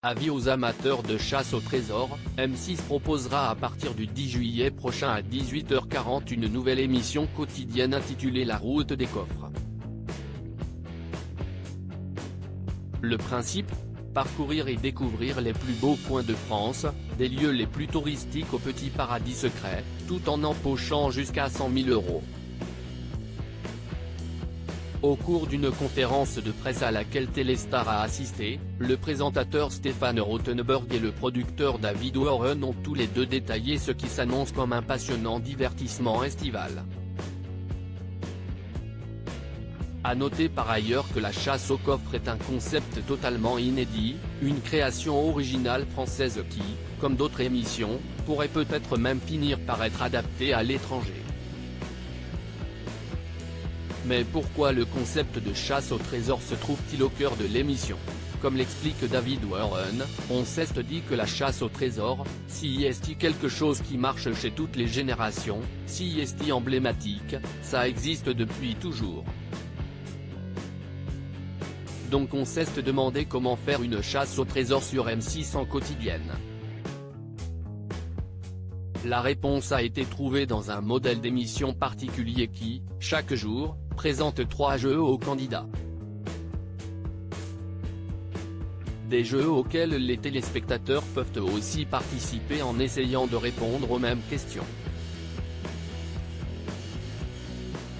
Avis aux amateurs de chasse au trésor, M6 proposera à partir du 10 juillet prochain à 18h40 une nouvelle émission quotidienne intitulée La Route des coffres. Le principe ? Parcourir et découvrir les plus beaux coins de France, des lieux les plus touristiques aux petits paradis secrets, tout en empochant jusqu'à 100 000 €. Au cours d'une conférence de presse à laquelle Téléstar a assisté, le présentateur Stéphane Rothenberg et le producteur David Warren ont tous les deux détaillé ce qui s'annonce comme un passionnant divertissement estival. À noter par ailleurs que la chasse au coffre est un concept totalement inédit, une création originale française qui, comme d'autres émissions, pourrait peut-être même finir par être adaptée à l'étranger. Mais pourquoi le concept de chasse au trésor se trouve-t-il au cœur de l'émission? Comme l'explique David Warren, on s'est dit que la chasse au trésor, si est quelque chose qui marche chez toutes les générations, si est emblématique, ça existe depuis toujours. Donc on s'est demandé comment faire une chasse au trésor sur M6 en quotidienne. La réponse a été trouvée dans un modèle d'émission particulier qui, chaque jour, présente 3 jeux aux candidats. Des jeux auxquels les téléspectateurs peuvent aussi participer en essayant de répondre aux mêmes questions.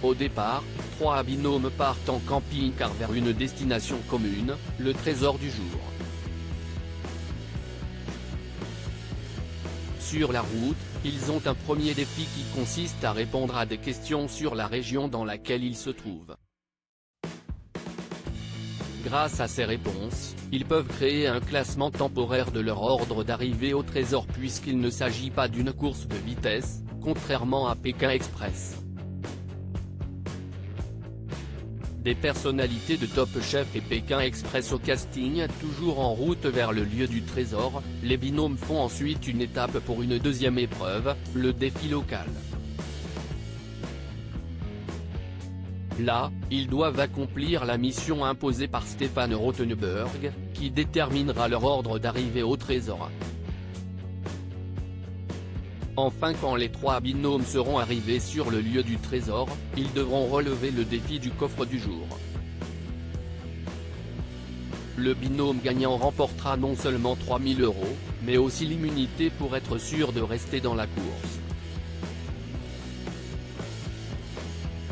Au départ, 3 binômes partent en camping-car vers une destination commune, le trésor du jour. Sur la route, ils ont un premier défi qui consiste à répondre à des questions sur la région dans laquelle ils se trouvent. Grâce à ces réponses, ils peuvent créer un classement temporaire de leur ordre d'arrivée au trésor puisqu'il ne s'agit pas d'une course de vitesse, contrairement à Pékin Express. Des personnalités de Top Chef et Pékin Express au casting toujours en route vers le lieu du trésor, les binômes font ensuite une étape pour une deuxième épreuve, le défi local. Là, ils doivent accomplir la mission imposée par Stéphane Rothenberg, qui déterminera leur ordre d'arrivée au trésor. Enfin, quand les 3 binômes seront arrivés sur le lieu du trésor, ils devront relever le défi du coffre du jour. Le binôme gagnant remportera non seulement 3 000 €, mais aussi l'immunité pour être sûr de rester dans la course.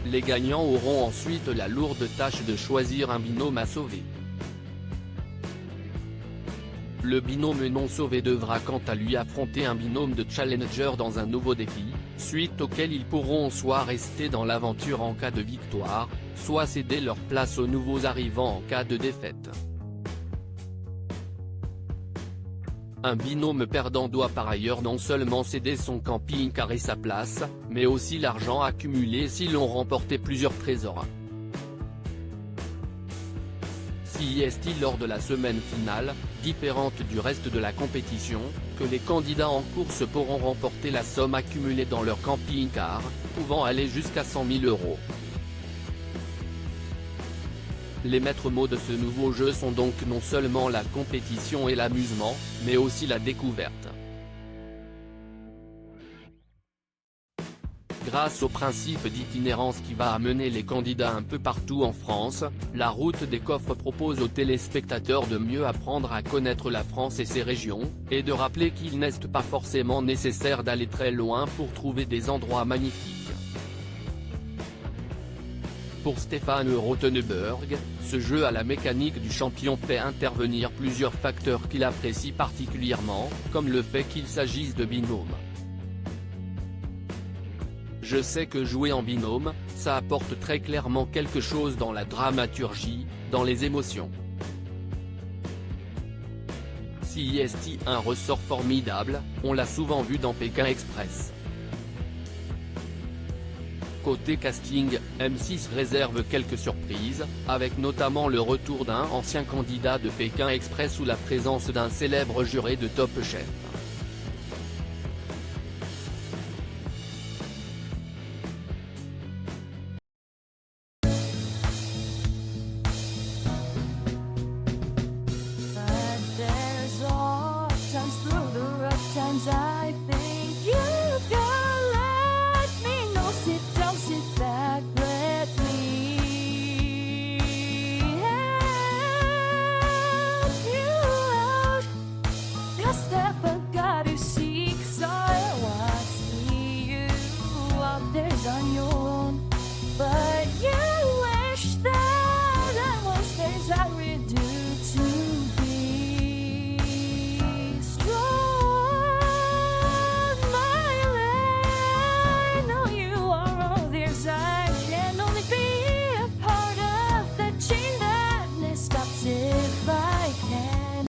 Les gagnants auront ensuite la lourde tâche de choisir un binôme à sauver. Le binôme non sauvé devra quant à lui affronter un binôme de challenger dans un nouveau défi, suite auquel ils pourront soit rester dans l'aventure en cas de victoire, soit céder leur place aux nouveaux arrivants en cas de défaite. Un binôme perdant doit par ailleurs non seulement céder son camping-car et sa place, mais aussi l'argent accumulé s'ils ont remporté plusieurs trésors. Si est-il lors de la semaine finale, différente du reste de la compétition, que les candidats en course pourront remporter la somme accumulée dans leur camping-car, pouvant aller jusqu'à 100 000 €. Les maîtres mots de ce nouveau jeu sont donc non seulement la compétition et l'amusement, mais aussi la découverte. Grâce au principe d'itinérance qui va amener les candidats un peu partout en France, la route des coffres propose aux téléspectateurs de mieux apprendre à connaître la France et ses régions, et de rappeler qu'il n'est pas forcément nécessaire d'aller très loin pour trouver des endroits magnifiques. Pour Stéphane Rothenberg, ce jeu à la mécanique du champion fait intervenir plusieurs facteurs qu'il apprécie particulièrement, comme le fait qu'il s'agisse de binômes. Je sais que jouer en binôme, ça apporte très clairement quelque chose dans la dramaturgie, dans les émotions. Si est un ressort formidable, on l'a souvent vu dans Pékin Express. Côté casting, M6 réserve quelques surprises, avec notamment le retour d'un ancien candidat de Pékin Express ou la présence d'un célèbre juré de Top Chef.